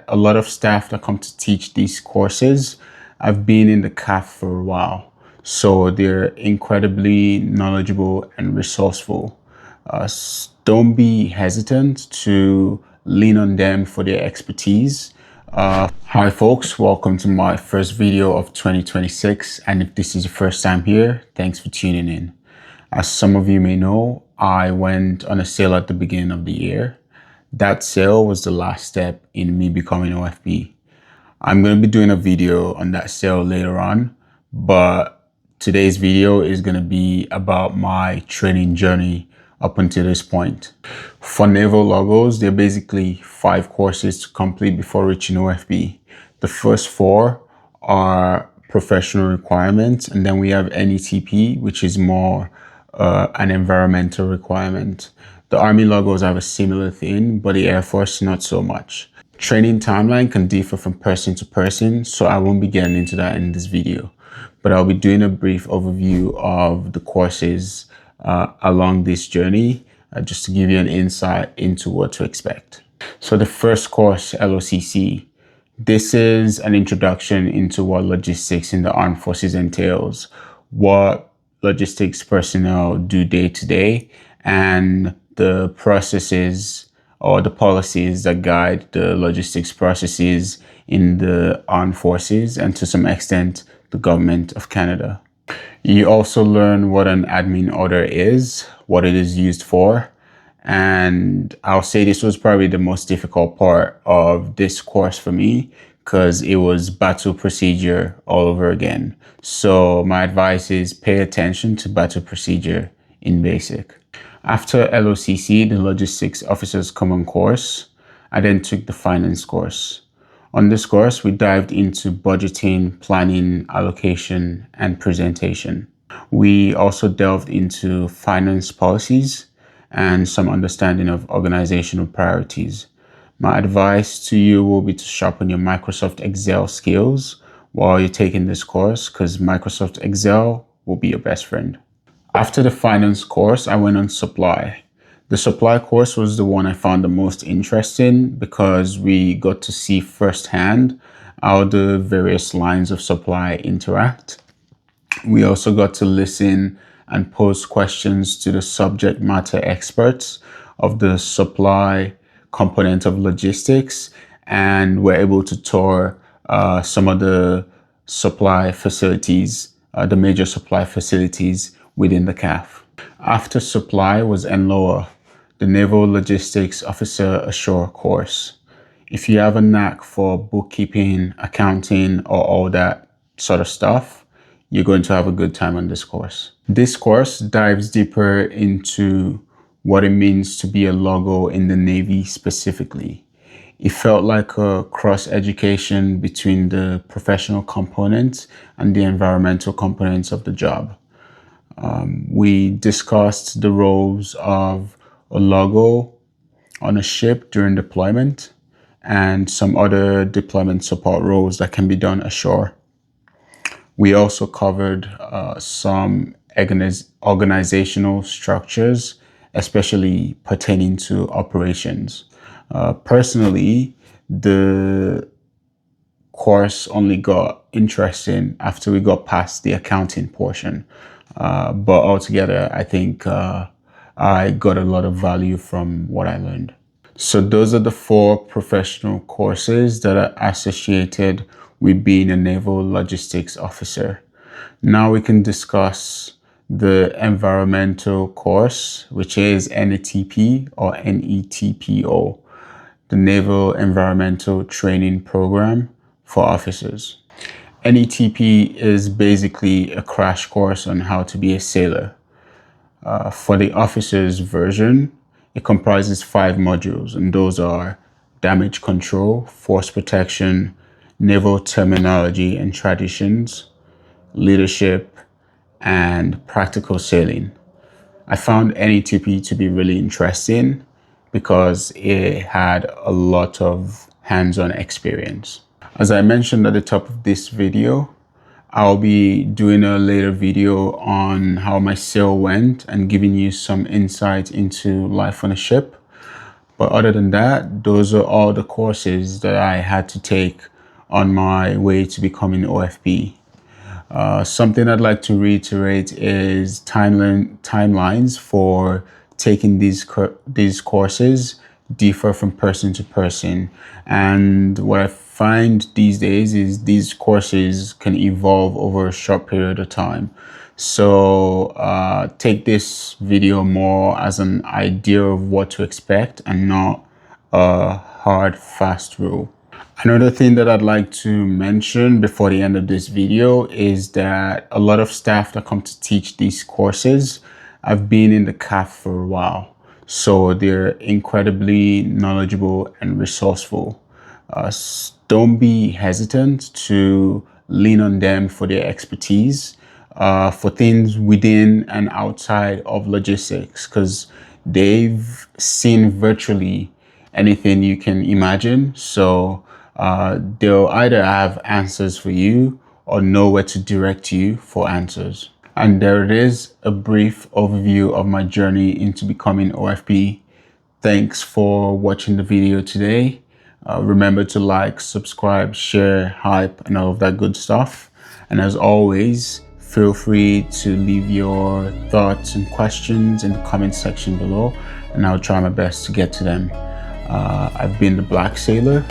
a lot of staff that come to teach these courses have been in the CAF for a while. So they're incredibly knowledgeable and resourceful. Don't be hesitant to lean on them for their expertise. Hi folks, welcome to my first video of 2026. And if this is your first time here, thanks for tuning in. As some of you may know, I went on a sale at the beginning of the year. That sale was the last step in me becoming OFB. I'm going to be doing a video on that sale later on, but today's video is going to be about my training journey up until this point. For Naval Logos, there are basically 5 courses to complete before reaching OFB. The first 4 are professional requirements, and then we have NETP, which is more an environmental requirement. The Army Logos have a similar thing, but the Air Force not so much. Training timeline can differ from person to person, so I won't be getting into that in this video. But I'll be doing a brief overview of the courses along this journey, just to give you an insight into what to expect. So the first course, LOCC, this is an introduction into what logistics in the armed forces entails, what logistics personnel do day to day, and the processes or the policies that guide the logistics processes in the armed forces and to some extent the government of Canada. You also learn what an admin order is, what it is used for, and I'll say this was probably the most difficult part of this course for me because it was battle procedure all over again. So my advice is pay attention to battle procedure in basic. After LOCC, the Logistics Officer's Common Course, I then took the Finance course. On this course, we dived into budgeting, planning, allocation, and presentation. We also delved into finance policies and some understanding of organizational priorities. My advice to you will be to sharpen your Microsoft Excel skills while you're taking this course, because Microsoft Excel will be your best friend. After the finance course, I went on supply. The supply course was the one I found the most interesting because we got to see firsthand how the various lines of supply interact. We also got to listen and pose questions to the subject matter experts of the supply component of logistics, and we're able to tour some of the supply facilities, the major supply facilities within the CAF. After supply was NLOA, the Naval Logistics Officer ashore course. If you have a knack for bookkeeping, accounting, or all that sort of stuff, you're going to have a good time on this course. This course dives deeper into what it means to be a logo in the Navy specifically. It felt like a cross education between the professional components and the environmental components of the job. We discussed the roles of a logo on a ship during deployment and some other deployment support roles that can be done ashore. We also covered some organizational structures, especially pertaining to operations. Personally, the course only got interesting after we got past the accounting portion. But altogether, I think I got a lot of value from what I learned. So those are the 4 professional courses that are associated with being a Naval Logistics Officer. Now we can discuss the environmental course, which is NETP or NETPO, the Naval Environmental Training Program for Officers. NETP is basically a crash course on how to be a sailor. For the officers version, it comprises 5 modules, and those are damage control, force protection, naval terminology and traditions, leadership, and practical sailing. I found NETP to be really interesting because it had a lot of hands-on experience. As I mentioned at the top of this video, I'll be doing a later video on how my sail went and giving you some insight into life on a ship. But other than that, those are all the courses that I had to take on my way to becoming OFP. Something I'd like to reiterate is timelines for taking these courses differ from person to person. And what I find these days is these courses can evolve over a short period of time. So take this video more as an idea of what to expect and not a hard, fast rule. Another thing that I'd like to mention before the end of this video is that a lot of staff that come to teach these courses have been in the CAF for a while. So they're incredibly knowledgeable and resourceful. Don't be hesitant to lean on them for their expertise for things within and outside of logistics, because they've seen virtually anything you can imagine. So they'll either have answers for you or know where to direct you for answers. And there it is, a brief overview of my journey into becoming OFP. Thanks for watching the video today. Remember to like, subscribe, share, hype, and all of that good stuff. And as always, feel free to leave your thoughts and questions in the comment section below, and I'll try my best to get to them. I've been the Black Sailor.